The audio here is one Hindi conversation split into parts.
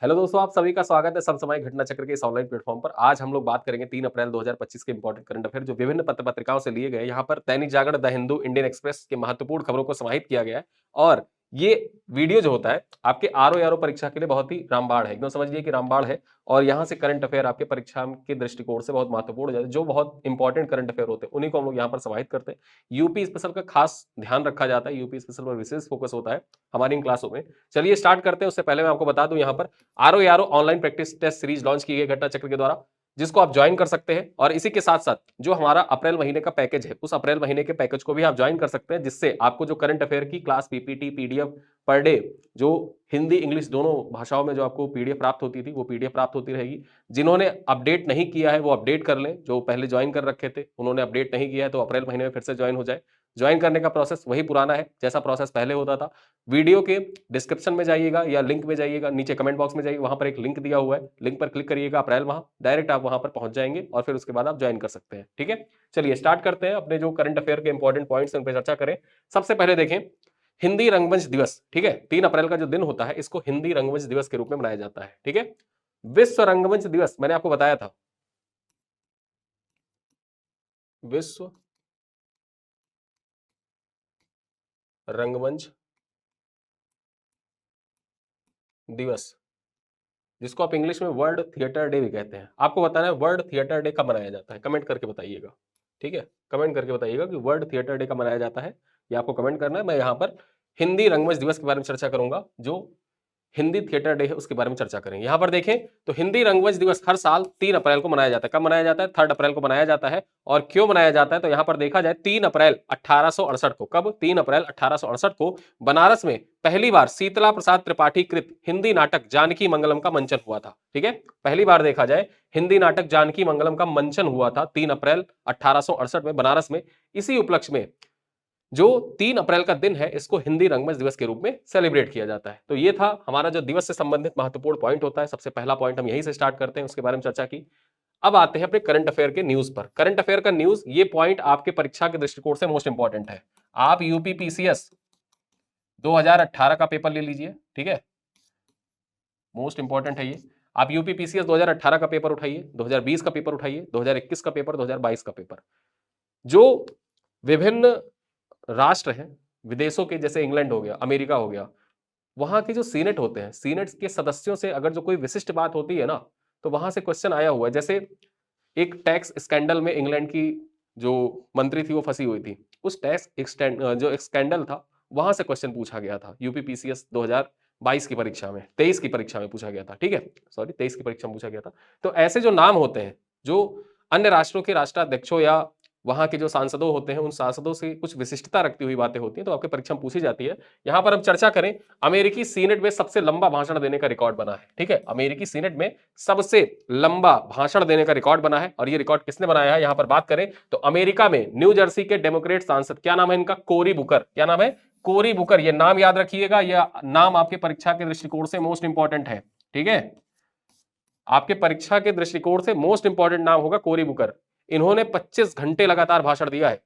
हेलो दोस्तों, आप सभी का स्वागत है समसामयिक घटना चक्र के इस ऑनलाइन प्लेटफॉर्म पर। आज हम लोग बात करेंगे 3 अप्रैल 2025 के इंपॉर्टेंट करंट अफेयर जो विभिन्न पत्र-पत्रिकाओं से लिए गए। यहाँ पर Dainik Jagran, the Hindu, Indian express की महत्वपूर्ण खबरों को समाहित किया गया है और ये वीडियो जो होता है आपके आरओ-एआरओ परीक्षा के लिए बहुत ही रामबाण है। एकदम समझिए कि रामबाण है और यहाँ से करंट अफेयर आपके परीक्षा के दृष्टिकोण से बहुत महत्वपूर्ण है। जो बहुत इंपॉर्टेंट करंट अफेयर होते हैं, उन्हीं को हम लोग यहाँ पर समाहित करते हैं। यूपी स्पेशल का खास ध्यान रखा जाता है, यूपी स्पेशल पर विशेष फोकस होता है हमारी इन क्लासों में। चलिए स्टार्ट करते हैं। उससे पहले मैं आपको बता दूं यहाँ पर RO online practice test series launch की गई घटना चक्र के द्वारा, जिसको आप ज्वाइन कर सकते हैं और इसी के साथ साथ जो हमारा अप्रैल महीने का पैकेज है, उस अप्रैल महीने के पैकेज को भी आप ज्वाइन कर सकते हैं, जिससे आपको जो करंट अफेयर की class PPT PDF per day जो हिंदी इंग्लिश दोनों भाषाओं में जो आपको पीडीएफ प्राप्त होती थी, वो पीडीएफ प्राप्त होती रहेगी। जिन्होंने अपडेट नहीं किया है वो अपडेट कर लें, जो पहले ज्वाइन कर रखे थे उन्होंने अपडेट नहीं किया है तो अप्रैल महीने में फिर से ज्वाइन हो जाए। ज्वाइन करने का प्रोसेस वही पुराना है जैसा प्रोसेस पहले होता था। वीडियो के डिस्क्रिप्शन में जाइएगा या लिंक में जाइएगा, नीचे कमेंट बॉक्स में जाइए, वहां पर एक लिंक दिया हुआ है, लिंक पर क्लिक करिएगा अप्रैल माह, डायरेक्ट आप वहां पर पहुंच जाएंगे और फिर उसके बाद आप ज्वाइन कर सकते हैं। ठीक है, चलिए स्टार्ट करते हैं अपने जो करंट अफेयर के इंपॉर्टेंट पॉइंट्स उन पर चर्चा करें। सबसे पहले देखें हिंदी रंगमंच दिवस। ठीक है, 3 अप्रैल का जो दिन होता है इसको हिंदी रंगमंच दिवस के रूप में मनाया जाता है। ठीक है, विश्व रंगमंच दिवस मैंने आपको बताया था, विश्व रंगमंच दिवस, जिसको आप इंग्लिश में वर्ल्ड थिएटर डे भी कहते हैं। आपको बताना है वर्ल्ड थिएटर डे कब मनाया जाता है, कमेंट करके बताइएगा। ठीक है, कमेंट करके बताइएगा कि वर्ल्ड थिएटर डे कब मनाया जाता है, ये आपको कमेंट करना है। मैं यहाँ पर हिंदी रंगमंच दिवस के बारे में चर्चा करूंगा, जो हिंदी थिएटर डे है उसके बारे में चर्चा करेंगे। यहां पर देखें तो हिंदी रंगमंच दिवस हर साल 3 अप्रैल को मनाया जाता है। कब मनाया जाता है? 3 अप्रैल को मनाया जाता है। और क्यों मनाया जाता है तो यहां पर देखा जाए 3 अप्रैल 1868 को, कब? 3 अप्रैल 1868 को बनारस में पहली बार शीतला प्रसाद त्रिपाठी कृत हिंदी नाटक जानकी मंगलम का मंचन हुआ था। ठीक है, पहली बार देखा जाए हिंदी नाटक जानकी मंगलम का मंचन हुआ था 3 अप्रैल 1868 में बनारस में। इसी उपलक्ष्य में जो 3 अप्रैल का दिन है इसको हिंदी रंगमंच दिवस के रूप में सेलिब्रेट किया जाता है। तो ये था हमारा जो दिवस से संबंधित महत्वपूर्ण पॉइंट होता है। सबसे पहला पॉइंट हम यहीं से स्टार्ट करते हैं, उसके बारे में चर्चा की। अब आते हैं अपने करंट अफेयर के न्यूज पर। करंट अफेयर का न्यूज, ये पॉइंट आपके परीक्षा के दृष्टिकोण से मोस्ट इंपॉर्टेंट है। आप यूपी पीसीएस 2018 का पेपर ले लीजिए। ठीक है, मोस्ट इंपॉर्टेंट है ये। आप यूपी पीसीएस 2018 का पेपर उठाइए, 2020 का पेपर उठाइए, 2021 का पेपर, 2022 का पेपर। जो विभिन्न राष्ट्र हैं विदेशों के, जैसे इंग्लैंड हो गया, अमेरिका हो गया, वहां के जो सीनेट होते हैं, सीनेट के सदस्यों से अगर जो कोई विशिष्ट बात होती है ना, तो वहां से क्वेश्चन आया हुआ है। जैसे एक टैक्स स्कैंडल में इंग्लैंड की जो मंत्री थी वो फंसी हुई थी, उस टैक्स जो एक स्कैंडल था वहां से क्वेश्चन पूछा गया था यूपी पीसीएस 2022 की परीक्षा में, 23 की परीक्षा में पूछा गया था। ठीक है, सॉरी 23 की परीक्षा में पूछा गया था। तो ऐसे जो नाम होते हैं, जो अन्य राष्ट्रों के राष्ट्राध्यक्षों या वहां के जो सांसदों होते हैं, उन सांसदों से कुछ विशिष्टता रखती हुई बातें होती हैं, तो आपके परीक्षा में पूछी जाती है। यहां पर हम चर्चा करें, अमेरिकी सीनेट में सबसे लंबा भाषण देने का रिकॉर्ड बना है। ठीक है, अमेरिकी सीनेट में सबसे लंबा भाषण देने का रिकॉर्ड बना है और ये रिकॉर्ड किसने बनाया है? यहां पर बात करें तो अमेरिका में न्यू जर्सी के डेमोक्रेट सांसद, क्या नाम है इनका? कोरी बुकर। क्या नाम है? कोरी बुकर। ये नाम याद रखिएगा, यह नाम आपके परीक्षा के दृष्टिकोण से मोस्ट इंपॉर्टेंट है। ठीक है, आपके परीक्षा के दृष्टिकोण से मोस्ट इंपॉर्टेंट नाम होगा कोरी बुकर। इन्होंने 25 घंटे लगातार भाषण दिया है,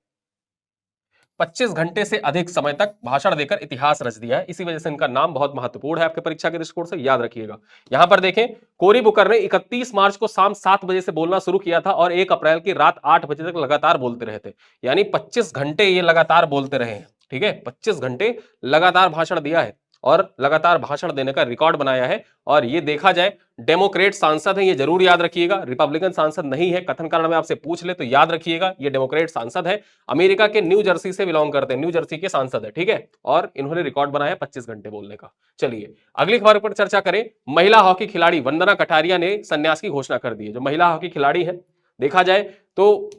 25 घंटे से अधिक समय तक भाषण देकर इतिहास रच दिया है। इसी वजह से इनका नाम बहुत महत्वपूर्ण है आपके परीक्षा के दृष्टिकोण से, याद रखिएगा। यहां पर देखें, कोरी बुकर ने 31 मार्च को शाम 7 बजे से बोलना शुरू किया था और 1 अप्रैल की रात 8 बजे तक लगातार बोलते रहे थे। यानी 25 घंटे ये लगातार बोलते रहे हैं। ठीक है, 25 घंटे लगातार भाषण दिया है और लगातार भाषण देने का रिकॉर्ड बनाया है। और ये देखा जाए डेमोक्रेट सांसद है, ये जरूर याद रखिएगा, रिपब्लिकन सांसद नहीं है। कथन कारण में आपसे पूछ ले तो याद रखिएगा, ये डेमोक्रेट सांसद है, अमेरिका के न्यू जर्सी से बिलोंग करते हैं, न्यू जर्सी के सांसद है। ठीक है, और इन्होंने रिकॉर्ड बनाया 25 घंटे बोलने का। चलिए अगली खबर पर चर्चा करें। महिला हॉकी खिलाड़ी वंदना कटारिया ने संन्यास की घोषणा कर दी है। जो महिला हॉकी खिलाड़ी है, देखा जाए तो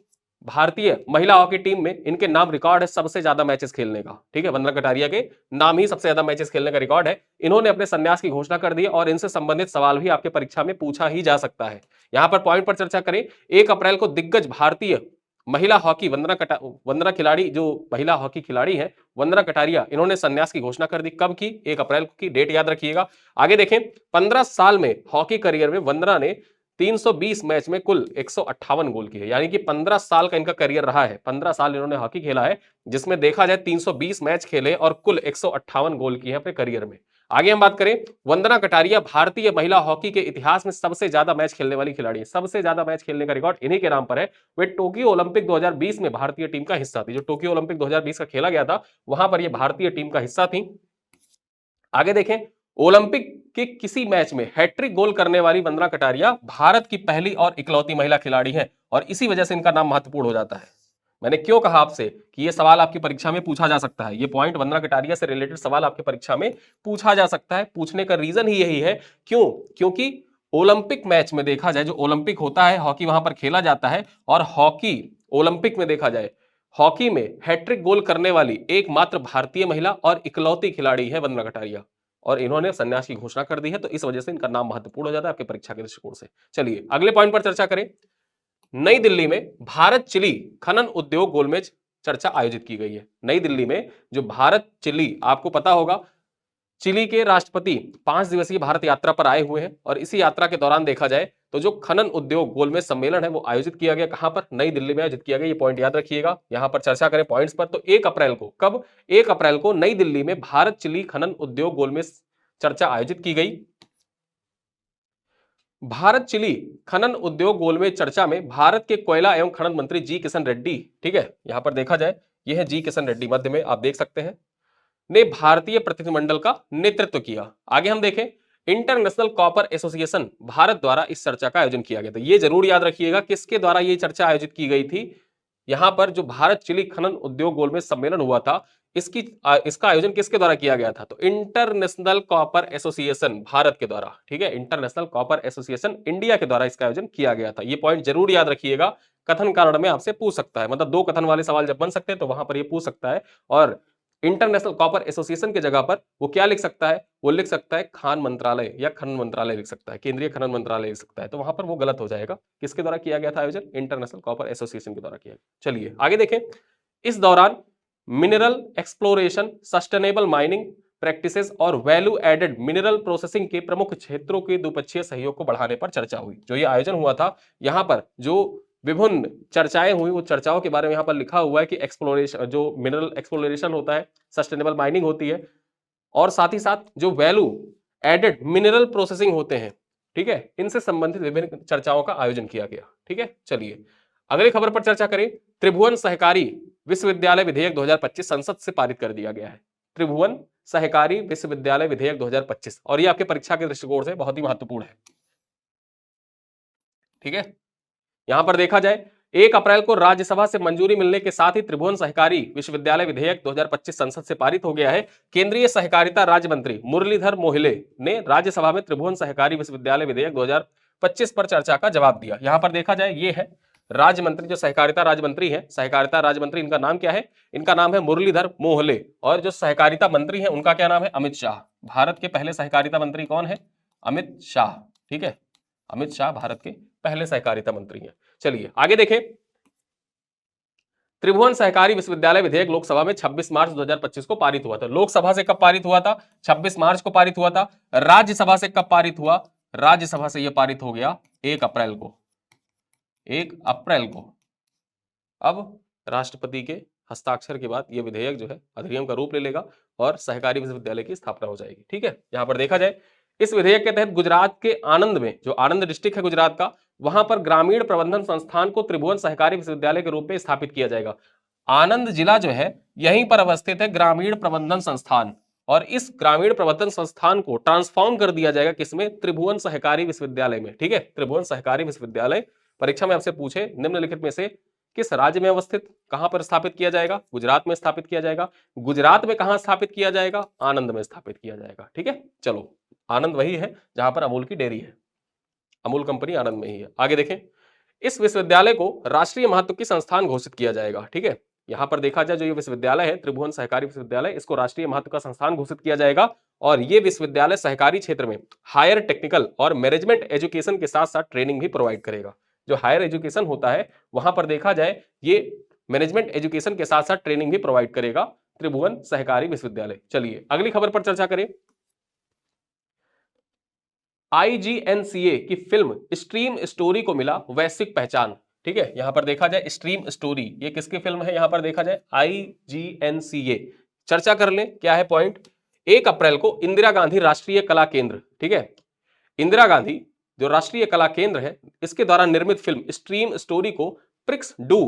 भारतीय महिला हॉकी टीम में इनके नाम रिकॉर्ड है सबसे ज्यादा मैचेस खेलने का। ठीक है, वंदना कटारिया के नाम ही सबसे ज्यादा मैचेस खेलने का रिकॉर्ड है। इन्होंने अपने संन्यास की घोषणा कर दी और इनसे संबंधित सवाल भी आपके परीक्षा में पूछा ही जा सकता है। यहां पर पॉइंट पर चर्चा करें। 1 अप्रैल को दिग्गज भारतीय महिला हॉकी वंदना खिलाड़ी, जो महिला हॉकी खिलाड़ी है वंदना कटारिया, इन्होंने संन्यास की घोषणा कर दी। कब की? 1 अप्रैल की डेट याद रखिएगा। आगे देखें, 15 साल में हॉकी करियर में वंदना ने 320 मैच में कुल 158 गोल किए। यानी कि 15 साल का इनका करियर रहा है, 15 साल इन्होंने हॉकी खेला है, जिसमें देखा जाए 320 मैच खेले और कुल 158 गोल किए हैं अपने करियर में। आगे हम बात करें, वंदना कटारिया भारतीय महिला हॉकी के इतिहास में सबसे ज्यादा मैच खेलने वाली खिलाड़ी है। सबसे ज्यादा मैच खेलने का रिकॉर्ड इन्हीं के नाम पर है। वे टोक्यो ओलंपिक 2020 में भारतीय टीम का हिस्सा थी। जो टोक्यो ओलंपिक 2020 का खेला गया था वहां पर ये भारतीय टीम का हिस्सा थी। आगे देखें, ओलंपिक के किसी मैच में हैट्रिक गोल करने वाली वंदना कटारिया भारत की पहली और इकलौती महिला खिलाड़ी है और इसी वजह से इनका नाम महत्वपूर्ण हो जाता है। मैंने क्यों कहा आपसे कि यह सवाल आपकी परीक्षा में पूछा जा सकता है। ये पॉइंट वंदना कटारिया से रिलेटेड सवाल आपकी परीक्षा में पूछा जा सकता है। पूछने का रीजन ही यही है, क्यों? क्योंकि ओलंपिक मैच में देखा जाए, जो ओलंपिक होता है हॉकी वहां पर खेला जाता है, और हॉकी ओलंपिक में देखा जाए, हॉकी में हैट्रिक गोल करने वाली एकमात्र भारतीय महिला और इकलौती खिलाड़ी है वंदना कटारिया, और इन्होंने संन्यास की घोषणा कर दी है, तो इस वजह से इनका नाम महत्वपूर्ण हो जाता है आपकी परीक्षा के दृष्टिकोण से। चलिए अगले पॉइंट पर चर्चा करें। नई दिल्ली में भारत चिली खनन उद्योग गोलमेज चर्चा आयोजित की गई है। नई दिल्ली में जो भारत चिली, आपको पता होगा चिली के राष्ट्रपति 5 दिवसीय भारत यात्रा पर आए हुए हैं, और इसी यात्रा के दौरान देखा जाए तो जो खनन उद्योग गोलमेज सम्मेलन है वो आयोजित किया गया। कहां पर? नई दिल्ली में आयोजित किया गया। ये पॉइंट याद रखिएगा। यहां पर चर्चा करें पॉइंट्स पर, तो 1 अप्रैल को, कब? 1 अप्रैल को नई दिल्ली में भारत चिली खनन उद्योग गोलमेज चर्चा आयोजित की गई। भारत चिली खनन उद्योग गोलमेज चर्चा में भारत के कोयला एवं खनन मंत्री जी किशन रेड्डी, ठीक है, यहां पर देखा जाए यह है जी किशन रेड्डी, मध्य में आप देख सकते हैं, ने भारतीय प्रतिनिधिमंडल का नेतृत्व किया। आगे हम देखें, इंटरनेशनल कॉपर एसोसिएशन भारत द्वारा इस चर्चा का आयोजन किया गया था। यह जरूर याद रखिएगा किसके द्वारा यह चर्चा आयोजित की गई थी। यहां पर जो भारत चिली खनन उद्योग गोलमेज सम्मेलन हुआ था, इसका आयोजन किसके द्वारा किया गया था? तो इंटरनेशनल कॉपर एसोसिएशन भारत के द्वारा, ठीक है, इंटरनेशनल कॉपर एसोसिएशन इंडिया के द्वारा इसका आयोजन किया गया था। ये पॉइंट जरूर याद रखिएगा, कथन कारण में आपसे पूछ सकता है, मतलब 2 कथन वाले सवाल जब बन सकते हैं तो वहां पर ये पूछ सकता है। और इंटरनेशनल कॉपर एसोसिएशन की जगह पर वो क्या लिख सकता है? वो लिख सकता है खान मंत्रालय या खनन मंत्रालय लिख सकता है, केंद्रीय खनन मंत्रालय लिख सकता है, तो वहां पर वो गलत हो जाएगा। किसके द्वारा किया गया था आयोजन? इंटरनेशनल कॉपर एसोसिएशन के द्वारा किया गया। चलिए आगे देखें, इस दौरान mineral exploration, sustainable mining practices और वैल्यू एडेड मिनरल प्रोसेसिंग के प्रमुख क्षेत्रों के द्विपक्षीय सहयोग को बढ़ाने पर चर्चा हुई। जो ये आयोजन हुआ था, यहां पर जो विभिन्न चर्चाएं हुई, वो चर्चाओं के बारे में यहां पर लिखा हुआ है कि एक्सप्लोरेशन, जो मिनरल एक्सप्लोरेशन होता है, सस्टेनेबल माइनिंग होती है, और साथ ही साथ जो वैल्यू एडेड मिनरल प्रोसेसिंग होते हैं, ठीक है, इनसे संबंधित विभिन्न चर्चाओं का आयोजन किया गया। ठीक है, चलिए अगली खबर पर चर्चा करें। त्रिभुवन सहकारी विश्वविद्यालय विधेयक 2025 संसद से पारित कर दिया गया है। त्रिभुवन सहकारी विश्वविद्यालय विधेयक 2025, और ये आपके परीक्षा के दृष्टिकोण से बहुत ही महत्वपूर्ण है। ठीक है, यहां पर देखा जाए 1 अप्रैल को राज्यसभा से मंजूरी मिलने के साथ ही त्रिभुवन सहकारी विश्वविद्यालय विधेयक 2025 संसद से पारित हो गया है। केंद्रीय सहकारिता राज्य मंत्री मुरलीधर मोहिले ने राज्यसभा में त्रिभुवन सहकारी विश्वविद्यालय विधेयक 2025 पर चर्चा का जवाब दिया। यहां पर देखा जाए ये है राज्य मंत्री, जो सहकारिता राज्य मंत्री है, सहकारिता राज्य मंत्री, इनका नाम क्या है? इनका नाम है मुरलीधर मोहले, और जो सहकारिता मंत्री है उनका क्या नाम है? अमित शाह। भारत के पहले सहकारिता मंत्री कौन है? अमित शाह। ठीक है, अमित शाह भारत के पहले सहकारिता मंत्री हैं। चलिए आगे देखें, त्रिभुवन सहकारी विश्वविद्यालय विधेयक लोकसभा में 26 मार्च 2025 को पारित हुआ था। लोकसभा से कब पारित हुआ था? 26 मार्च को पारित हुआ था। राज्यसभा से कब पारित हुआ? राज्यसभा से यह पारित हो गया 1 अप्रैल को। 1 अप्रैल को। अब राष्ट्रपति के हस्ताक्षर के बाद यह विधेयक जो है अधिनियम का रूप ले लेगा और सहकारी विश्वविद्यालय की स्थापना हो जाएगी। ठीक है, यहां पर देखा जाए इस विधेयक के तहत गुजरात के आनंद में, जो आनंद डिस्ट्रिक्ट है गुजरात का, वहां पर ग्रामीण प्रबंधन संस्थान को त्रिभुवन सहकारी विश्वविद्यालय के रूप में स्थापित किया जाएगा। आनंद जिला जो है यहीं पर अवस्थित है ग्रामीण प्रबंधन संस्थान, और इस ग्रामीण प्रबंधन संस्थान को ट्रांसफॉर्म कर दिया जाएगा किसमें? त्रिभुवन सहकारी विश्वविद्यालय में। ठीक है, त्रिभुवन सहकारी विश्वविद्यालय परीक्षा में आपसे पूछे निम्नलिखित में से किस राज्य में अवस्थित, कहां पर स्थापित किया जाएगा? गुजरात में स्थापित किया जाएगा। गुजरात में कहां स्थापित किया जाएगा? आनंद में स्थापित किया जाएगा। ठीक है, चलो आनंद वही है जहां पर अमूल की डेयरी है, अमूल कंपनी आनंद में ही है। आगे देखें, इस विश्वविद्यालय को राष्ट्रीय महत्व की संस्थान घोषित किया जाएगा। ठीक है, यहां पर देखा जाए जो ये विश्वविद्यालय है त्रिभुवन सहकारी विश्वविद्यालय, इसको राष्ट्रीय महत्व का संस्थान घोषित किया जाएगा, और ये विश्वविद्यालय सहकारी क्षेत्र में हायर टेक्निकल और मैनेजमेंट एजुकेशन के साथ साथ ट्रेनिंग भी प्रोवाइड करेगा। जो हायर एजुकेशन होता है वहां पर देखा जाए ये मैनेजमेंट एजुकेशन के साथ साथ ट्रेनिंग भी प्रोवाइड करेगा त्रिभुवन सहकारी विश्वविद्यालय। चलिए अगली खबर पर चर्चा करें। IGNCA की फिल्म स्ट्रीम स्टोरी को मिला वैश्विक पहचान। ठीक है, यहां पर देखा जाए स्ट्रीम स्टोरी, ये किसकी फिल्म है? यहां पर देखा जाए IGNCA। चर्चा कर लें क्या है पॉइंट। 1 अप्रैल को इंदिरा गांधी राष्ट्रीय कला केंद्र, ठीक है, इंदिरा गांधी जो राष्ट्रीय कला केंद्र है इसके द्वारा निर्मित फिल्म स्ट्रीम स्टोरी को प्रिक्स डू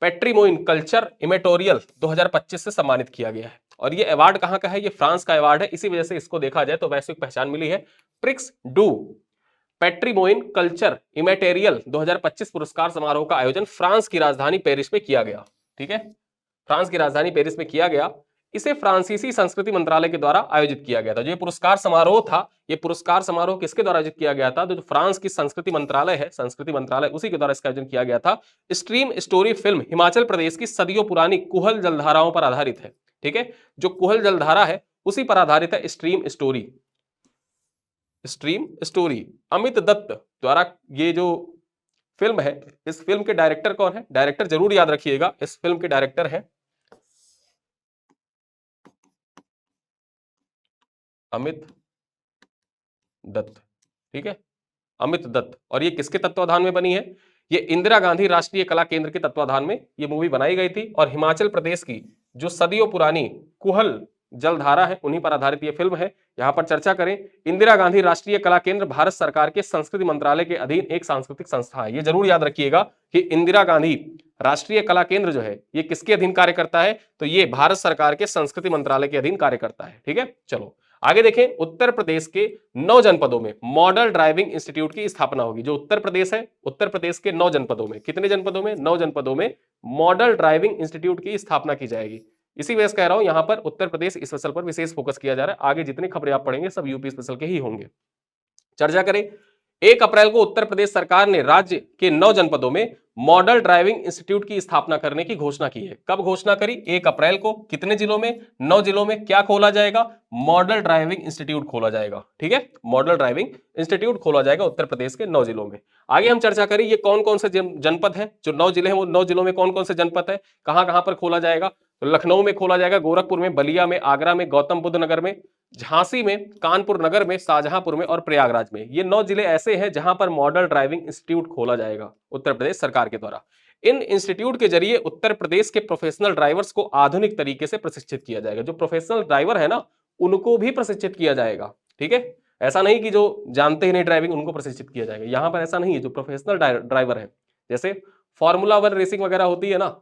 पैट्रीमोइन कल्चर इमेटोरियल 2025 से सम्मानित किया गया है। और ये अवार्ड कहां का है? ये फ्रांस का अवार्ड है, इसी वजह से इसको देखा जाए तो वैश्विक पहचान मिली है। प्रिक्स डू पैट्रीमोइन कल्चर इमेटेरियल 2025 पुरस्कार समारोह का आयोजन फ्रांस की राजधानी पेरिस में किया गया, ठीक है, फ्रांस की राजधानी पेरिस में किया गया। इसे फ्रांसीसी संस्कृति मंत्रालय के द्वारा आयोजित किया गया था। जो ये पुरस्कार समारोह था, ये पुरस्कार समारोह किसके द्वारा आयोजित किया गया था? तो जो फ्रांस की संस्कृति मंत्रालय है, संस्कृति मंत्रालय, उसी के द्वारा इसका आयोजन किया गया था। Stream story film Himachal Pradesh की सदियों पुरानी कुहल जलधाराओं पर आधारित है, ठीक है, जो कुहल जलधारा है उसी पर आधारित है stream story. Stream story Amit Dutt द्वारा ये जो फिल्म है, इस फिल्म के डायरेक्टर कौन है? डायरेक्टर जरूर याद रखिएगा, इस फिल्म के डायरेक्टर है अमित दत्त, ठीक है, अमित दत्त। और ये किसके तत्वाधान में बनी है? ये इंदिरा गांधी राष्ट्रीय कला केंद्र के तत्वाधान में ये मूवी बनाई गई थी। और हिमाचल प्रदेश की जो सदियों पुरानी कुहल जलधारा है उन्हीं पर आधारित ये फिल्म है। यहां पर चर्चा करें, इंदिरा गांधी राष्ट्रीय कला केंद्र भारत सरकार के संस्कृति मंत्रालय के अधीन एक सांस्कृतिक संस्था है। ये जरूर याद रखिएगा कि इंदिरा गांधी राष्ट्रीय कला केंद्र जो है ये किसके अधीन कार्य करता है? तो ये भारत सरकार के संस्कृति मंत्रालय के अधीन कार्य करता है, ठीक है। चलो आगे देखें, उत्तर प्रदेश के 9 जनपदों में मॉडल ड्राइविंग इंस्टीट्यूट की स्थापना होगी। जो उत्तर प्रदेश है, उत्तर प्रदेश के 9 जनपदों में, कितने जनपदों में? 9 जनपदों में मॉडल ड्राइविंग इंस्टीट्यूट की स्थापना की जाएगी। इसी वजह से कह रहा हूं यहां पर उत्तर प्रदेश स्पेशल पर विशेष फोकस किया जा रहा है। आगे जितनी खबरें आप पढ़ेंगे सब यूपी स्पेशल के ही होंगे। चर्चा करें, 1 अप्रैल को उत्तर प्रदेश सरकार ने राज्य के 9 जनपदों में मॉडल ड्राइविंग इंस्टीट्यूट की स्थापना करने की घोषणा की है। कब घोषणा करी? 1 अप्रैल को। कितने जिलों में? 9 जिलों में। क्या खोला जाएगा? मॉडल ड्राइविंग इंस्टीट्यूट खोला जाएगा, ठीक है, मॉडल ड्राइविंग इंस्टीट्यूट खोला जाएगा उत्तर प्रदेश के 9 जिलों में। आगे हम चर्चा करें, ये कौन कौन से जनपद है? जो 9 जिले हैं वो 9 जिलों में कौन कौन से जनपद है, कहां कहां पर खोला जाएगा? तो लखनऊ में खोला जाएगा, गोरखपुर में, बलिया में, आगरा में, गौतम बुद्ध नगर में, झांसी में, कानपुर नगर में, शाहजहांपुर में और प्रयागराज में। ये 9 जिले ऐसे हैं जहां पर मॉडल ड्राइविंग इंस्टीट्यूट खोला जाएगा उत्तर प्रदेश सरकार के द्वारा। इन इंस्टीट्यूट के जरिए उत्तर प्रदेश के प्रोफेशनल ड्राइवर्स को आधुनिक तरीके से प्रशिक्षित किया जाएगा। जो प्रोफेशनल ड्राइवर है ना, उनको भी प्रशिक्षित किया जाएगा, ठीक है। ऐसा नहीं कि जो जानते ही नहीं ड्राइविंग उनको प्रशिक्षित किया जाएगा, यहां पर ऐसा नहीं है। जो प्रोफेशनल ड्राइवर है, जैसे फॉर्मूला 1 रेसिंग वगैरह होती है ना,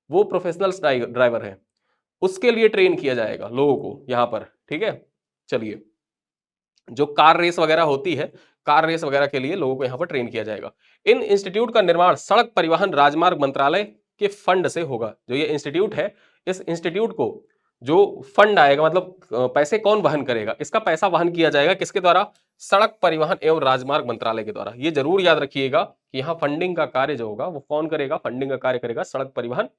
वो प्रोफेशनल ड्राइवर है, उसके लिए ट्रेन किया जाएगा लोगों को यहां पर, ठीक है। चलिए, जो कार रेस वगैरह होती है, कार रेस वगैरह के लिए लोगों को यहां पर ट्रेन किया जाएगा। इन इंस्टीट्यूट का निर्माण सड़क परिवहन राजमार्ग मंत्रालय के फंड से होगा। जो ये इंस्टीट्यूट है, इस इंस्टीट्यूट को जो फंड आएगा, मतलब पैसे कौन वहन करेगा? इसका पैसा वहन किया जाएगा किसके द्वारा? सड़क परिवहन एवं राजमार्ग मंत्रालय के द्वारा। ये जरूर याद रखिएगा कि यहाँ फंडिंग का कार्य जो होगा वो कौन करेगा? फंडिंग का कार्य करेगा सड़क परिवहन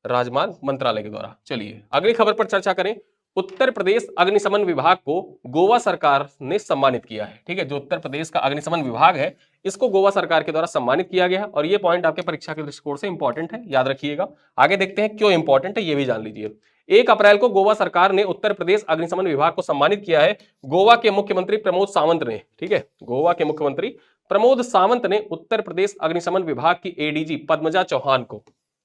राजमार्ग मंत्रालय के द्वारा। चलिए अगली खबर पर चर्चा करें। उत्तर प्रदेश अग्निशमन विभाग को गोवा सरकार ने सम्मानित किया है, ठीक है। जो उत्तर प्रदेश का अग्निशमन विभाग है, इसको गोवा सरकार के द्वारा सम्मानित किया गया है। और ये पॉइंट आपके परीक्षा के दृष्टिकोण से इंपॉर्टेंट है, याद रखिएगा। आगे देखते हैं क्यों इंपॉर्टेंट है, ये भी जान लीजिए। 1 अप्रैल को गोवा सरकार ने उत्तर प्रदेश अग्निशमन विभाग को सम्मानित किया है। गोवा के मुख्यमंत्री प्रमोद सावंत ने, ठीक है, गोवा के मुख्यमंत्री प्रमोद सावंत ने उत्तर प्रदेश अग्निशमन विभाग की एडीजी पद्मजा चौहान को,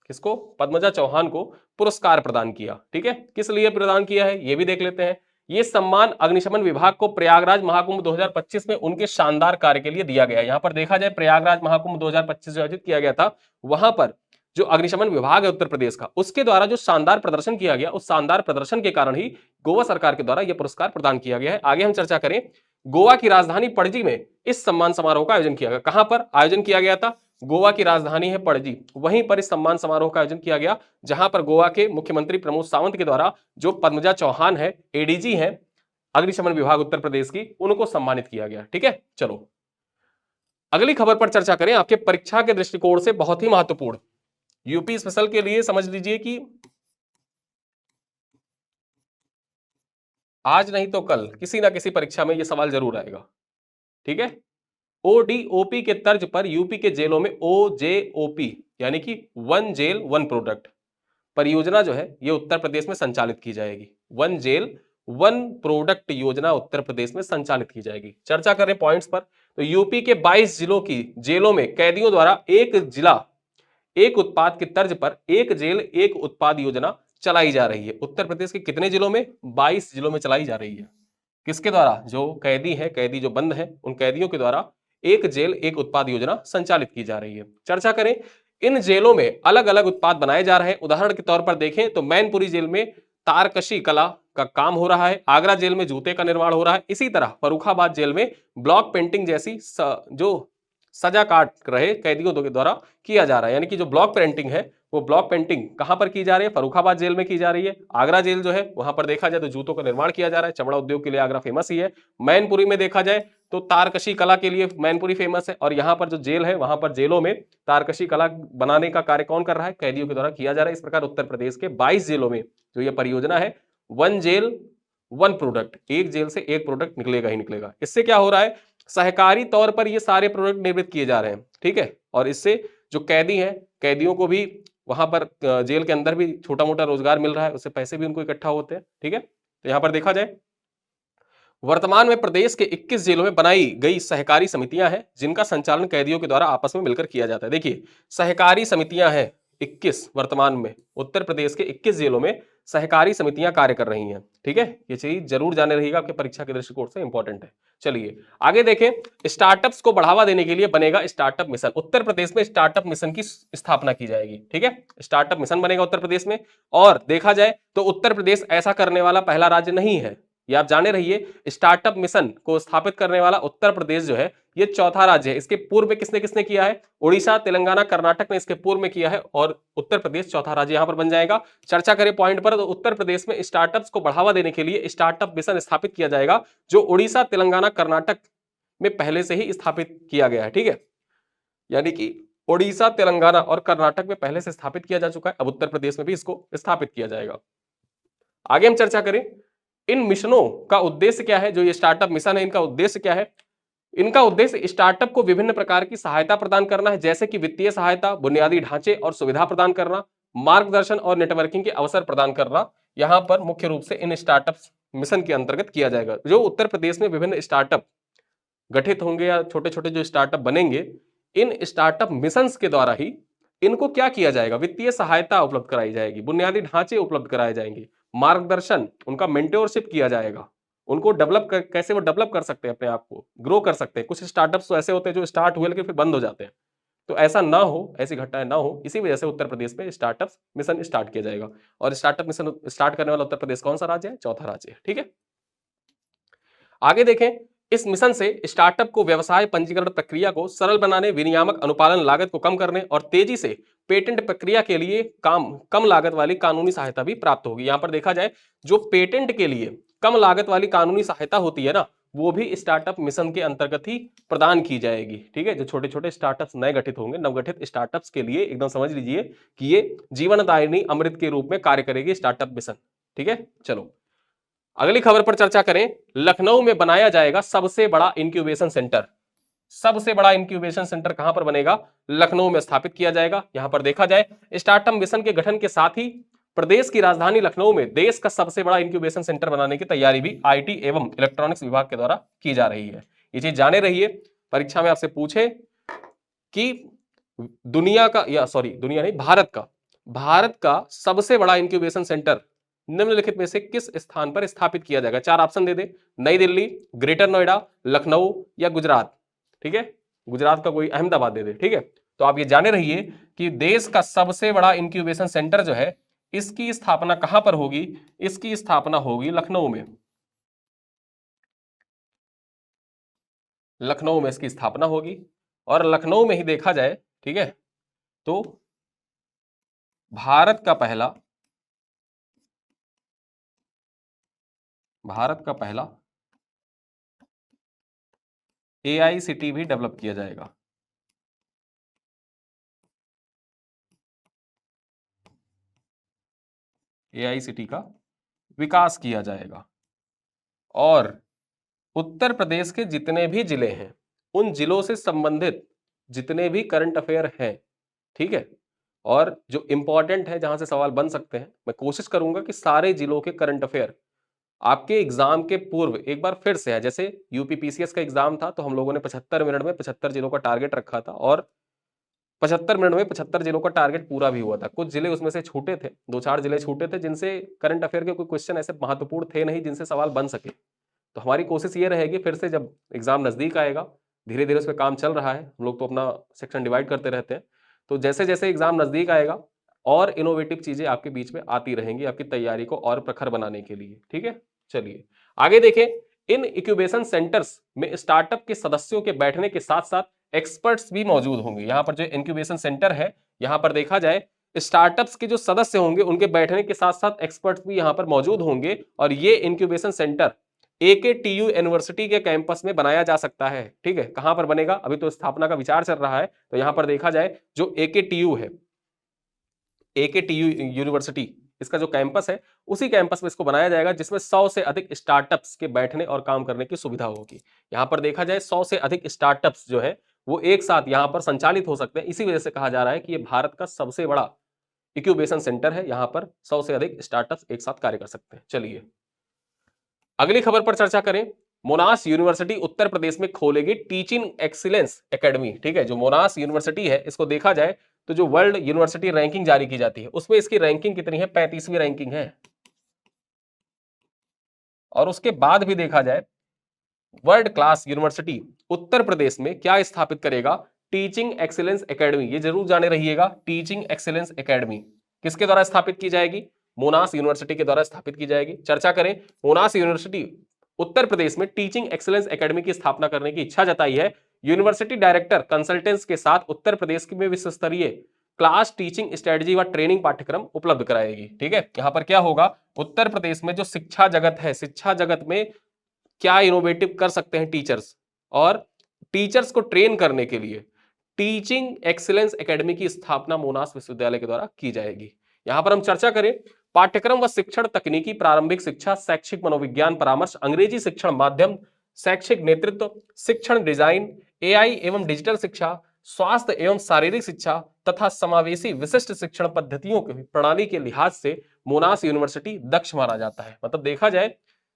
किसको? पद्मजा चौहान को पुरस्कार प्रदान किया, ठीक है। किस लिए प्रदान किया है ये भी देख लेते हैं। ये सम्मान अग्निशमन विभाग को प्रयागराज महाकुंभ 2025 में उनके शानदार कार्य के लिए दिया गया। यहां पर देखा जाए, प्रयागराज महाकुंभ 2025 जो आयोजित किया गया था, वहां पर जो अग्निशमन विभाग है उत्तर प्रदेश का, उसके द्वारा जो शानदार प्रदर्शन किया गया, उस शानदार प्रदर्शन के कारण ही गोवा सरकार के द्वारा यह पुरस्कार प्रदान किया गया है। आगे हम चर्चा करें, गोवा की राजधानी पणजी में इस सम्मान समारोह का आयोजन किया गया। कहां पर आयोजन किया गया था? गोवा की राजधानी है पणजी, वहीं पर इस सम्मान समारोह का आयोजन किया गया, जहां पर गोवा के मुख्यमंत्री प्रमोद सावंत के द्वारा जो पद्मजा चौहान है, एडीजी है अग्निशमन विभाग उत्तर प्रदेश की, उनको सम्मानित किया गया, ठीक है। चलो अगली खबर पर चर्चा करें, आपके परीक्षा के दृष्टिकोण से बहुत ही महत्वपूर्ण, यूपी स्पेशल के लिए समझ लीजिए कि आज नहीं तो कल किसी ना किसी परीक्षा में यह सवाल जरूर आएगा, ठीक है। ओडीओपी के तर्ज पर यूपी के जेलों में ओजेओपी यानी कि 1 जेल 1 प्रोडक्ट परियोजना जो है ये उत्तर प्रदेश में संचालित की जाएगी। 1 जेल 1 प्रोडक्ट योजना उत्तर प्रदेश में संचालित की जाएगी। चर्चा करें पॉइंट्स पर, तो यूपी के 22 जिलों की जेलों में कैदियों द्वारा एक जिला एक उत्पाद की तर्ज पर एक जेल एक उत्पाद योजना चलाई जा रही है। उत्तर प्रदेश के कितने जिलों में? 22 जिलों में चलाई जा रही है। किसके द्वारा? जो कैदी है, कैदी जो बंद है, उन कैदियों के द्वारा एक जेल एक उत्पाद योजना संचालित की जा रही है। चर्चा करें, इन जेलों में अलग अलग उत्पाद बनाए जा रहे हैं। उदाहरण के तौर पर देखें तो मैनपुरी जेल में तारकशी कला का काम हो रहा है, आगरा जेल में जूते का निर्माण हो रहा है, इसी तरह फर्रुखाबाद जेल में ब्लॉक पेंटिंग जैसी जो सजा काट रहे कैदियों के द्वारा किया जा रहा है। यानी कि जो ब्लॉक पेंटिंग है, वो ब्लॉक पेंटिंग कहां पर की जा रही है? फर्रुखाबाद जेल में की जा रही है। आगरा जेल जो है वहां पर देखा जाए तो जूतों का निर्माण किया जा रहा है, चमड़ा उद्योग के लिए आगरा फेमस ही है। मैनपुरी में देखा जाए तो तारकशी कला के लिए मैनपुरी फेमस है, और यहाँ पर जो जेल है वहां पर जेलों में तारकशी कला बनाने का कार्य कौन कर रहा है? कैदियों के द्वारा किया जा रहा है। इस प्रकार उत्तर प्रदेश के 22 जेलों में जो ये परियोजना है, वन जेल वन प्रोडक्ट, एक जेल से एक प्रोडक्ट निकलेगा ही निकलेगा। इससे क्या हो रहा है? सहकारी तौर पर ये सारे प्रोडक्ट निर्मित किए जा रहे हैं, ठीक है। और इससे जो कैदी हैं, कैदियों को भी वहां पर जेल के अंदर भी छोटा मोटा रोजगार मिल रहा है, उससे पैसे भी उनको इकट्ठा होते हैं, ठीक है। तो यहां पर देखा जाए, वर्तमान में प्रदेश के 21 जेलों में बनाई गई सहकारी समितियां हैं, जिनका संचालन कैदियों के द्वारा आपस में मिलकर किया जाता है। देखिए, सहकारी समितियां हैं 21 वर्तमान में उत्तर प्रदेश के 21 जेलों में सहकारी समितियां कार्य कर रही हैं, ठीक है। ये चीज जरूर जाने रहिएगा, आपके परीक्षा के दृष्टिकोण से इंपॉर्टेंट है। चलिए आगे देखें, स्टार्टअप्स को बढ़ावा देने के लिए बनेगा स्टार्टअप मिशन। उत्तर प्रदेश में स्टार्टअप मिशन की स्थापना की जाएगी, ठीक है। स्टार्टअप मिशन बनेगा उत्तर प्रदेश में। और देखा जाए तो उत्तर प्रदेश ऐसा करने वाला पहला राज्य नहीं है, ये आप जाने रहिए। स्टार्टअप मिशन को स्थापित करने वाला उत्तर प्रदेश जो है, ये चौथा राज्य है। इसके पूर्व में किसने किसने किया है? उड़ीसा, तेलंगाना, कर्नाटक ने इसके पूर्व में किया है, और उत्तर प्रदेश चौथा राज्य यहां पर बन जाएगा। चर्चा करें पॉइंट पर, तो उत्तर प्रदेश में स्टार्टअप्स को बढ़ावा देने के लिए स्टार्टअप मिशन स्थापित किया जाएगा, जो उड़ीसा, तेलंगाना, कर्नाटक में पहले से ही स्थापित किया गया है, ठीक है। यानी कि उड़ीसा, तेलंगाना और कर्नाटक में पहले से स्थापित किया जा चुका है, अब उत्तर प्रदेश में भी इसको स्थापित किया जाएगा। आगे हम चर्चा करें, इन मिशनों का उद्देश्य क्या है? जो ये स्टार्टअप मिशन है, इनका उद्देश्य क्या है? इनका उद्देश्य स्टार्टअप को विभिन्न प्रकार की सहायता प्रदान करना है, जैसे कि वित्तीय सहायता, बुनियादी ढांचे और सुविधा प्रदान करना, मार्गदर्शन और नेटवर्किंग के अवसर प्रदान करना, यहां पर मुख्य रूप से इन स्टार्टअप मिशन के अंतर्गत किया जाएगा। जो उत्तर प्रदेश में विभिन्न स्टार्टअप गठित होंगे या छोटे छोटे जो स्टार्टअप बनेंगे, इन स्टार्टअप मिशन के द्वारा ही इनको क्या किया जाएगा? वित्तीय सहायता उपलब्ध कराई जाएगी, बुनियादी ढांचे उपलब्ध कराए जाएंगे, मार्गदर्शन, उनका मेंटोरशिप किया जाएगा, उनको कैसे वो डेवलप कर सकते हैं, अपने आप को ग्रो कर सकते हैं। कुछ स्टार्टअप्स तो ऐसे होते हैं जो स्टार्ट हुए लेकिन फिर बंद हो जाते हैं, तो ऐसा ना हो, ऐसी घटनाएं ना हो, इसी वजह से उत्तर प्रदेश में स्टार्टअप मिशन स्टार्ट किया जाएगा। और स्टार्टअप मिशन स्टार्ट करने वाला उत्तर प्रदेश कौन सा राज्य है? चौथा राज्य है, ठीक है। आगे देखें, इस मिशन से स्टार्टअप को व्यवसाय पंजीकरण प्रक्रिया को सरल बनाने, विनियामक अनुपालन लागत को कम करने और तेजी से पेटेंट प्रक्रिया के लिए कम लागत वाली कानूनी सहायता भी प्राप्त होगी। यहां पर देखा जाए, जो पेटेंट के लिए कम लागत वाली कानूनी सहायता होती है ना, वो भी स्टार्टअप मिशन के अंतर्गत ही प्रदान की जाएगी, ठीक है। जो छोटे छोटे स्टार्टअप्स नए गठित होंगे, नवगठित स्टार्टअप्स के लिए एकदम समझ लीजिए कि ये जीवनदायिनी अमृत के रूप में कार्य करेगी स्टार्टअप मिशन, ठीक है। चलो अगली खबर पर चर्चा करें, लखनऊ में बनाया जाएगा सबसे बड़ा इंक्यूबेशन सेंटर। सबसे बड़ा इंक्यूबेशन सेंटर कहां पर बनेगा? लखनऊ में स्थापित किया जाएगा। यहां पर देखा जाए, स्टार्टअप मिशन के गठन के साथ ही प्रदेश की राजधानी लखनऊ में देश का सबसे बड़ा इंक्यूबेशन सेंटर बनाने की तैयारी भी आईटी एवं इलेक्ट्रॉनिक्स विभाग के द्वारा की जा रही है। ये चीज जाने रहिए, परीक्षा में आपसे पूछे कि दुनिया का, या सॉरी दुनिया नहीं, भारत का सबसे बड़ा इंक्यूबेशन सेंटर निम्नलिखित में से किस स्थान पर स्थापित किया जाएगा? चार ऑप्शन दे दे, नई दिल्ली, ग्रेटर नोएडा, लखनऊ या गुजरात, ठीक है। गुजरात का कोई अहमदाबाद दे दे, ठीक है। तो आप ये जाने रहिए कि देश का सबसे बड़ा इंक्यूबेशन सेंटर जो है, इसकी स्थापना कहां पर होगी? इसकी स्थापना होगी लखनऊ में। लखनऊ में इसकी स्थापना होगी, और लखनऊ में ही देखा जाए, ठीक है, तो भारत का पहला एआईसीटी भी डेवलप किया जाएगा। एआईसीटी का विकास किया जाएगा, और उत्तर प्रदेश के जितने भी जिले हैं, उन जिलों से संबंधित जितने भी करंट अफेयर हैं, ठीक है, और जो इंपॉर्टेंट है, जहां से सवाल बन सकते हैं, मैं कोशिश करूंगा कि सारे जिलों के करंट अफेयर आपके एग्जाम के पूर्व एक बार फिर से है। जैसे यूपी पीसीएस का एग्जाम था, तो हम लोगों ने 75 मिनट में 75 जिलों का टारगेट रखा था, और 75 मिनट में 75 जिलों का टारगेट पूरा भी हुआ था। कुछ जिले उसमें से छूटे थे, 2-4 जिले छूटे थे जिनसे करंट अफेयर के कोई क्वेश्चन ऐसे महत्वपूर्ण थे नहीं जिनसे सवाल बन सके। तो हमारी कोशिश ये रहेगी फिर से जब एग्जाम नजदीक आएगा, धीरे-धीरे उस पे काम चल रहा है, हम लोग तो अपना सेक्शन डिवाइड करते रहते हैं। तो जैसे-जैसे एग्जाम नजदीक आएगा और इनोवेटिव चीजें आपके बीच में आती रहेंगी आपकी तैयारी को और प्रखर बनाने के लिए, ठीक है? चलिए, आगे देखें। इन इंक्यूबेशन सेंटर्स में स्टार्टअप के सदस्यों के बैठने के साथ-साथ एक्सपर्ट्स भी मौजूद होंगे। यहाँ पर जो इंक्यूबेशन सेंटर है, यहाँ पर देखा जाए स्टार्टअप्स के जो सदस्य होंगे उनके बैठने के साथ-साथ एक्सपर्ट्स भी यहाँ पर मौजूद होंगे और ये इंक्यूबेशन सेंटर एकेटीयू यूनिवर्सिटी के कैंपस में बनाया जा सकता है। ठीक है, कहां पर बनेगा? अभी तो स्थापना का विचार चल रहा है, तो यहां पर देखा जाए जो एकेटीयू है, एकेटीयू यूनिवर्सिटी, इसका जो कैंपस है उसी कैंपस में इसको बनाया जाएगा जिसमें 100 से अधिक स्टार्टअप्स के बैठने और काम करने की सुविधा होगी। यहां पर देखा जाए 100 से अधिक स्टार्टअप्स जो है वो एक साथ यहां पर संचालित हो सकते हैं। इसी वजह से कहा जा रहा है कि ये भारत का सबसे बड़ा इंक्यूबेशन सेंटर है। यहां पर 100 से अधिक स्टार्टअप्स एक साथ कार्य कर सकते हैं। चलिए, अगली खबर पर चर्चा करें। मोनाश यूनिवर्सिटी उत्तर प्रदेश में खोलेगी टीचिंग एक्सीलेंस एकेडमी। ठीक है, जो मोनाश यूनिवर्सिटी है इसको देखा जाए तो जो वर्ल्ड यूनिवर्सिटी रैंकिंग जारी की जाती है उसमें इसकी रैंकिंग कितनी है? 35वीं रैंकिंग है। और उसके बाद भी देखा जाए world class university Uttar Pradesh में क्या स्थापित करेगा? Teaching excellence academy. ये जरूर जाने रहिएगा, टीचिंग एक्सीलेंस एकेडमी किसके द्वारा स्थापित की जाएगी? मोनाश यूनिवर्सिटी के द्वारा स्थापित की जाएगी। चर्चा करें, मोनाश यूनिवर्सिटी उत्तर प्रदेश में टीचिंग एक्सीलेंस एकेडमी की स्थापना करने की इच्छा जताई है। यूनिवर्सिटी डायरेक्टर कंसल्टेंट्स के साथ उत्तर प्रदेश में विश्व स्तरीय क्लास टीचिंग स्ट्रेटजी व ट्रेनिंग पाठ्यक्रम उपलब्ध कराएगी। ठीक है, यहां पर क्या होगा? उत्तर प्रदेश में जो शिक्षा जगत है, शिक्षा जगत में क्या इनोवेटिव कर सकते हैं टीचर्स, और टीचर्स को ट्रेन करने के लिए टीचिंग एक्सीलेंस एकेडमी की स्थापना मोनाश विश्वविद्यालय के द्वारा की जाएगी। यहां पर हम चर्चा करें, पाठ्यक्रम व शिक्षण तकनीकी, प्रारंभिक शिक्षा, शैक्षिक मनोविज्ञान, परामर्श, अंग्रेजी शिक्षण माध्यम, शैक्षिक नेतृत्व, शिक्षण डिजाइन, एआई एवं डिजिटल शिक्षा, स्वास्थ्य एवं शारीरिक शिक्षा तथा समावेशी विशिष्ट शिक्षण पद्धतियों की प्रणाली के लिहाज से मोनाश यूनिवर्सिटी दक्ष माना जाता है। मतलब देखा जाए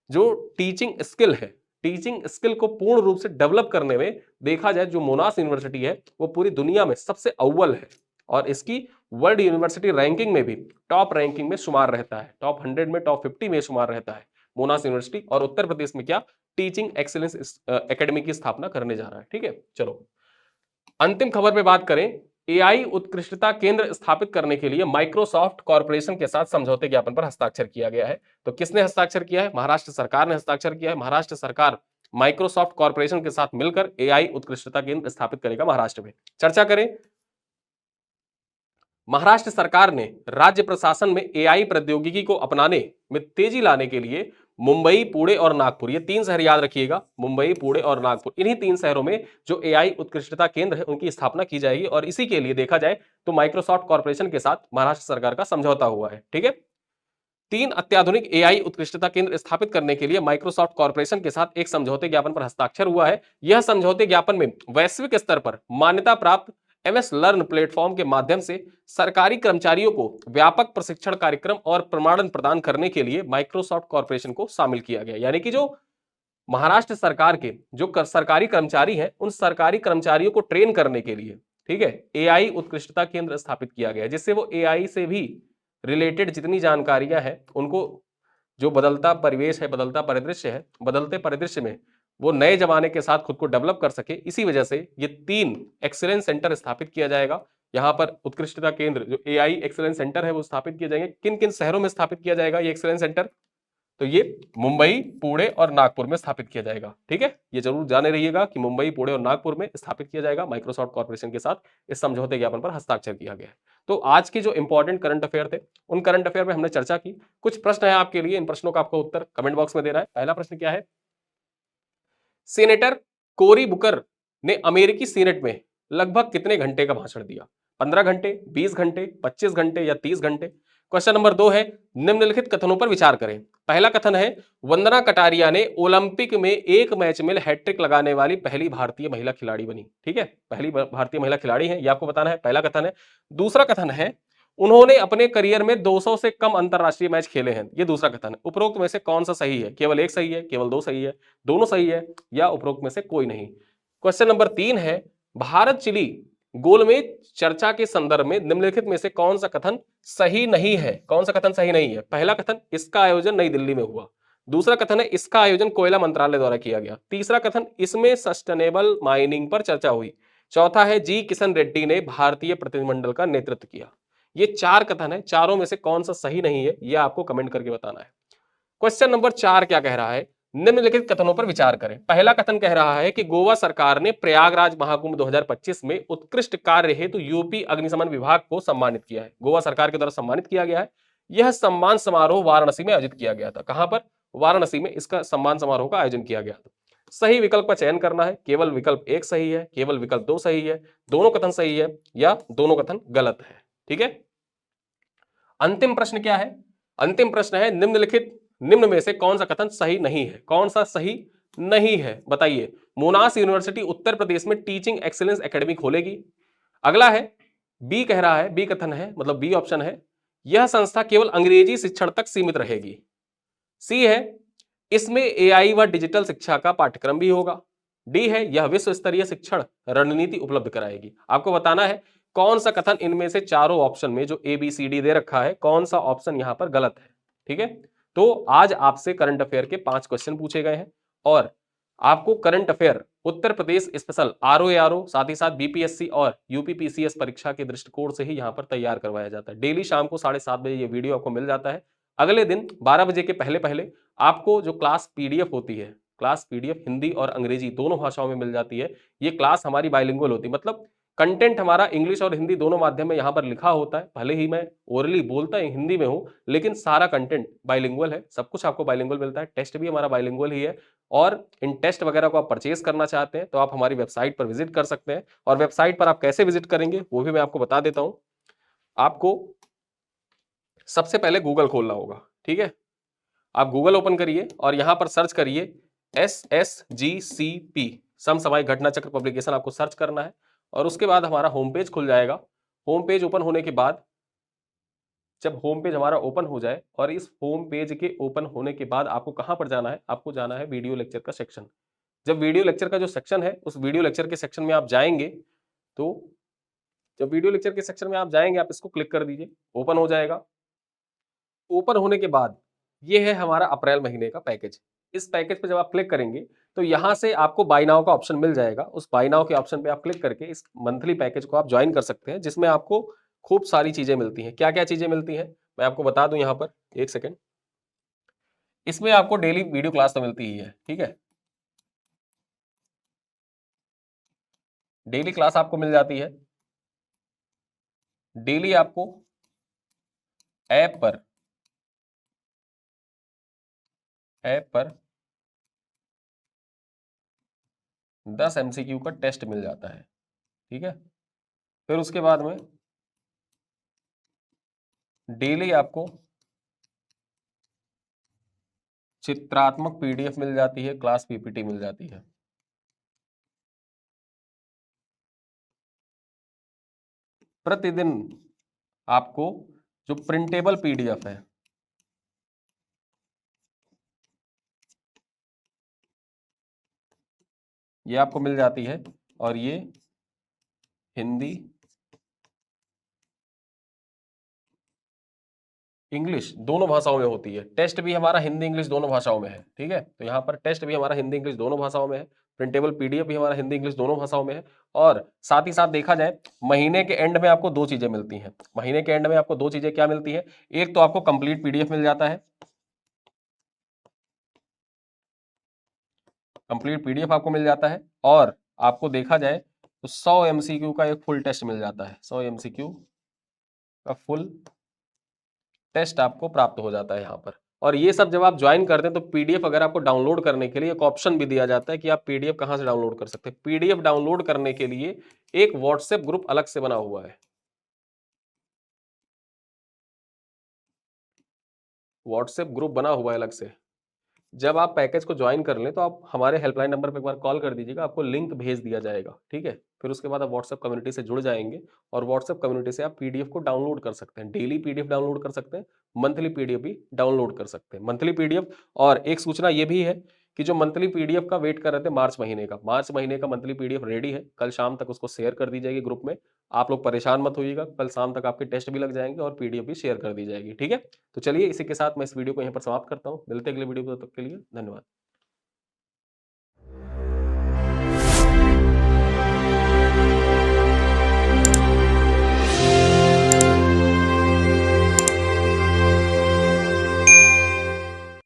जो टीचिंग स्किल है, टीचिंग स्किल को पूर्ण रूप से डेवलप करने में देखा जाए जो मोनाश यूनिवर्सिटी है वो पूरी दुनिया में सबसे अव्वल है और इसकी वर्ल्ड यूनिवर्सिटी रैंकिंग में भी टॉप रैंकिंग में शुमार रहता है, टॉप 100 में, टॉप 50 में शुमार रहता है मोनाश यूनिवर्सिटी। और उत्तर प्रदेश में क्या टीचिंग एक्सीलेंस एकेडमी की स्थापना करने जा रहा है। ठीक है, चलो अंतिम खबर पे बात करें। एआई उत्कृष्टता केंद्र स्थापित करने के लिए माइक्रोसॉफ्ट कॉर्पोरेशन के साथ समझौते ज्ञापन पर हस्ताक्षर किया गया है। तो किसने हस्ताक्षर किया है? महाराष्ट्र सरकार ने हस्ताक्षर किया है। महाराष्ट्र सरकार माइक्रोसॉफ्ट कॉर्पोरेशन के साथ मिलकर एआई उत्कृष्टता केंद्र स्थापित करेगा महाराष्ट्र में। चर्चा करें, महाराष्ट्र सरकार ने राज्य प्रशासन में एआई प्रौद्योगिकी को अपनाने में तेजी लाने के लिए मुंबई, पुणे और नागपुर, ये 3 शहर याद रखिएगा, मुंबई, पुणे और नागपुर, इन्हीं 3 शहरों में जो एआई उत्कृष्टता केंद्र है उनकी स्थापना की जाएगी। और इसी के लिए देखा जाए तो माइक्रोसॉफ्ट कॉर्पोरेशन के साथ महाराष्ट्र सरकार का समझौता हुआ है। ठीक है, 3 अत्याधुनिक एआई उत्कृष्टता केंद्र स्थापित करने के लिए माइक्रोसॉफ्ट कॉर्पोरेशन के साथ एक समझौते ज्ञापन पर हस्ताक्षर हुआ है। यह समझौते ज्ञापन में वैश्विक स्तर पर मान्यता प्राप्त एमएस लर्न प्लेटफॉर्म के माध्यम से सरकारी कर्मचारियों को व्यापक प्रशिक्षण कार्यक्रम और प्रमाणन प्रदान करने के लिए माइक्रोसॉफ्ट कॉर्पोरेशन को शामिल किया गया। यानी कि जो महाराष्ट्र सरकार के जो सरकारी कर्मचारी हैं उन सरकारी कर्मचारियों को ट्रेन करने के लिए, ठीक है, एआई उत्कृष्टता केंद्र स्थापित किया गया जिससे वो एआई से भी रिलेटेड जितनी जानकारियां हैं उनको, जो बदलता परिवेश है, बदलता परिदृश्य है, बदलते परिदृश्य में वो नए जमाने के साथ खुद को डेवलप कर सके। इसी वजह से ये 3 एक्सीलेंस सेंटर स्थापित किया जाएगा। यहाँ पर उत्कृष्टता केंद्र जो एआई एक्सीलेंस सेंटर है वो स्थापित किए जाएंगे। किन किन शहरों में स्थापित किया जाएगा ये एक्सीलेंस सेंटर? तो ये मुंबई, पुणे और नागपुर में स्थापित किया जाएगा। ठीक है, ये जरूर जाने रहिएगा कि मुंबई, पुणे और नागपुर में स्थापित किया जाएगा। माइक्रोसॉफ्ट कॉर्पोरेशन के साथ इस समझौते ज्ञापन पर हस्ताक्षर किया गया है। तो आज के जो इंपॉर्टेंट करंट अफेयर थे उन करंट अफेयर में हमने चर्चा की। कुछ प्रश्न है आपके लिए, इन प्रश्नों का आपको उत्तर कमेंट बॉक्स में देना है। पहला प्रश्न क्या है? सीनेटर कोरी बुकर ने अमेरिकी सीनेट में लगभग कितने घंटे का भाषण दिया? 15 घंटे, 20 घंटे, 25 घंटे या 30 घंटे? क्वेश्चन नंबर 2 है, निम्नलिखित कथनों पर विचार करें। पहला कथन है, वंदना कटारिया ने ओलंपिक में एक मैच में हैट्रिक लगाने वाली पहली भारतीय महिला खिलाड़ी बनी। ठीक है, पहली भारतीय महिला खिलाड़ी है, ये आपको बताना है। पहला कथन है। दूसरा कथन है, उन्होंने अपने करियर में 200 से कम अंतरराष्ट्रीय मैच खेले हैं। ये दूसरा कथन है। उपरोक्त में से कौन सा सही है? केवल एक सही है, केवल 2 सही है, दोनों सही है, या उपरोक्त में से कोई नहीं? क्वेश्चन नंबर 3 है, भारत चिली गोलमेज चर्चा के संदर्भ में निम्नलिखित में से कौन सा कथन सही नहीं है? कौन सा कथन सही नहीं है? पहला कथन, इसका आयोजन नई दिल्ली में हुआ। दूसरा कथन है, इसका आयोजन कोयला मंत्रालय द्वारा किया गया। तीसरा कथन, इसमें सस्टेनेबल माइनिंग पर चर्चा हुई। चौथा है, जी किशन रेड्डी ने भारतीय प्रतिनिधिमंडल का नेतृत्व किया। ये 4 कथन है, चारों में से कौन सा सही नहीं है, यह आपको कमेंट करके बताना है। क्वेश्चन नंबर 4 क्या कह रहा है? निम्नलिखित कथनों पर विचार करें। पहला कथन कह रहा है कि गोवा सरकार ने प्रयागराज महाकुंभ 2025 में उत्कृष्ट कार्य हेतु यूपी अग्निशमन विभाग को सम्मानित किया है। गोवा सरकार के द्वारा सम्मानित किया गया है। यह सम्मान समारोह वाराणसी में आयोजित किया गया था। कहां पर? वाराणसी में इसका सम्मान समारोह का आयोजन किया गया था। सही विकल्प का चयन करना है। केवल विकल्प 1 सही है, केवल विकल्प 2 सही है, दोनों कथन सही है, या दोनों कथन गलत है। ठीक है। अंतिम प्रश्न क्या है? अंतिम प्रश्न है, निम्न में से कौन सा कथन सही नहीं है? कौन सा सही नहीं है बताइए। मोनास यूनिवर्सिटी उत्तर प्रदेश में टीचिंग एक्सीलेंस एकेडमी खोलेगी। अगला है, बी कह रहा है, बी कथन है, मतलब बी ऑप्शन है, यह संस्था केवल अंग्रेजी शिक्षण तक सीमित रहेगी। सी है, इसमें एआई व डिजिटल शिक्षा का पाठ्यक्रम भी होगा। डी है, यह विश्व स्तरीय शिक्षण रणनीति उपलब्ध कराएगी। आपको बताना है कौन सा कथन इनमें से चारों ऑप्शन में जो ए बी सी डी दे रखा है, कौन सा ऑप्शन यहां पर गलत है। ठीक है। तो आज आपसे करंट अफेयर के 5 क्वेश्चन पूछे गए हैं और आपको current affair Uttar Pradesh special RO साथ ही साथ बीपीएससी और यूपीपीसीएस परीक्षा के दृष्टिकोण से ही यहां पर तैयार करवाया जाता है। डेली शाम को 7:30 बजे ये वीडियो आपको मिल जाता है। अगले दिन 12 बजे के पहले पहले आपको जो क्लास पीडीएफ होती है, क्लास पीडीएफ हिंदी और अंग्रेजी दोनों भाषाओं में मिल जाती है। ये क्लास हमारी बाइलिंगुअल होती है, मतलब कंटेंट हमारा इंग्लिश और हिंदी दोनों माध्यम में यहाँ पर लिखा होता है। भले ही मैं ओरली बोलता हिंदी में हूँ, लेकिन सारा कंटेंट बाइलिंगुअल है। सब कुछ आपको बाइलिंगुअल मिलता है। टेस्ट भी हमारा बाइलिंगुअल ही है। और इन टेस्ट वगैरह को आप परचेज करना चाहते हैं तो आप हमारी वेबसाइट पर विजिट कर सकते हैं। और वेबसाइट पर आप कैसे विजिट करेंगे वो भी मैं आपको बता देता हूँ। आपको सबसे पहले गूगल खोलना होगा। ठीक है। आप गूगल ओपन करिए और यहां पर सर्च करिए SSGCP, समसामयिक घटना चक्र पब्लिकेशन, आपको सर्च करना है। और उसके बाद हमारा होम पेज खुल जाएगा। होम पेज ओपन होने के बाद, जब होम पेज हमारा ओपन हो जाए और इस होम पेज के ओपन होने के बाद आपको कहां पर जाना है? आपको जाना है वीडियो लेक्चर का सेक्शन। जब वीडियो लेक्चर का जो सेक्शन है, उस वीडियो लेक्चर के सेक्शन में आप जाएंगे तो जब वीडियो लेक्चर के सेक्शन में आप जाएंगे, आप इसको क्लिक कर दीजिए, ओपन हो जाएगा। ओपन होने के बाद ये है हमारा अप्रैल महीने का पैकेज। इस पैकेज पे जब आप क्लिक करेंगे तो यहां से आपको बाय नाउ का ऑप्शन मिल जाएगा। उस बाय नाउ के ऑप्शन पे आप क्लिक करके इस मंथली पैकेज को आप ज्वाइन कर सकते हैं, जिसमें आपको खूब सारी चीजें मिलती हैं। क्या क्या चीजें मिलती हैं मैं आपको बता दूं यहां पर, एक सेकेंड। इसमें आपको डेली वीडियो क्लास तो मिलती ही है। ठीक है। डेली क्लास आपको मिल जाती है। डेली आपको ऐप पर 10 MCQ का टेस्ट मिल जाता है। ठीक है। फिर उसके बाद में डेली आपको चित्रात्मक पीडीएफ मिल जाती है, क्लास पीपीटी मिल जाती है। प्रतिदिन आपको जो प्रिंटेबल पीडीएफ है, ये आपको मिल जाती है। और ये हिंदी इंग्लिश दोनों भाषाओं में होती है। टेस्ट भी हमारा हिंदी इंग्लिश दोनों भाषाओं में है। ठीक है। तो यहाँ पर टेस्ट भी हमारा हिंदी इंग्लिश दोनों भाषाओं में है। प्रिंटेबल पीडीएफ भी हमारा हिंदी इंग्लिश दोनों भाषाओं में है। और साथ ही साथ देखा जाए, महीने के एंड में आपको 2 चीजें मिलती हैं। महीने के एंड में आपको 2 चीजें क्या मिलती है? एक तो आपको कंप्लीट पीडीएफ मिल जाता है, कंप्लीट पीडीएफ आपको मिल जाता है। और आपको देखा जाए तो 100 MCQ का एक फुल टेस्ट मिल जाता है। 100 MCQ का फुल टेस्ट आपको प्राप्त हो जाता है यहाँ पर। और ये सब जब आप ज्वाइन करते हैं तो पीडीएफ अगर आपको डाउनलोड करने के लिए एक ऑप्शन भी दिया जाता है कि आप पीडीएफ कहाँ से डाउनलोड कर सकते हैं। पीडीएफ डाउनलोड करने के लिए एक व्हाट्सएप ग्रुप अलग से बना हुआ है। व्हाट्सएप ग्रुप बना हुआ है अलग से। जब आप पैकेज को ज्वाइन कर लें तो आप हमारे हेल्पलाइन नंबर पर एक बार कॉल कर दीजिएगा, आपको लिंक भेज दिया जाएगा। ठीक है। फिर उसके बाद आप व्हाट्सएप कम्युनिटी से जुड़ जाएंगे और व्हाट्सएप कम्युनिटी से आप पीडीएफ को डाउनलोड कर सकते हैं। डेली पीडीएफ डाउनलोड कर सकते हैं, मंथली पीडीएफ भी डाउनलोड कर सकते हैं। Monthly PDF. और एक सूचना ये भी है कि जो मंथली पीडीएफ का वेट कर रहे थे मार्च महीने का मंथली पीडीएफ रेडी है। कल शाम तक उसको शेयर कर दी जाएगी ग्रुप में। आप लोग परेशान मत होइएगा, कल शाम तक आपके टेस्ट भी लग जाएंगे और पीडीएफ भी शेयर कर दी जाएगी। ठीक है, तो चलिए इसी के साथ मैं इस वीडियो को यहाँ पर समाप्त करता हूँ। मिलते हैं अगले वीडियो में, तब तक के लिए धन्यवाद।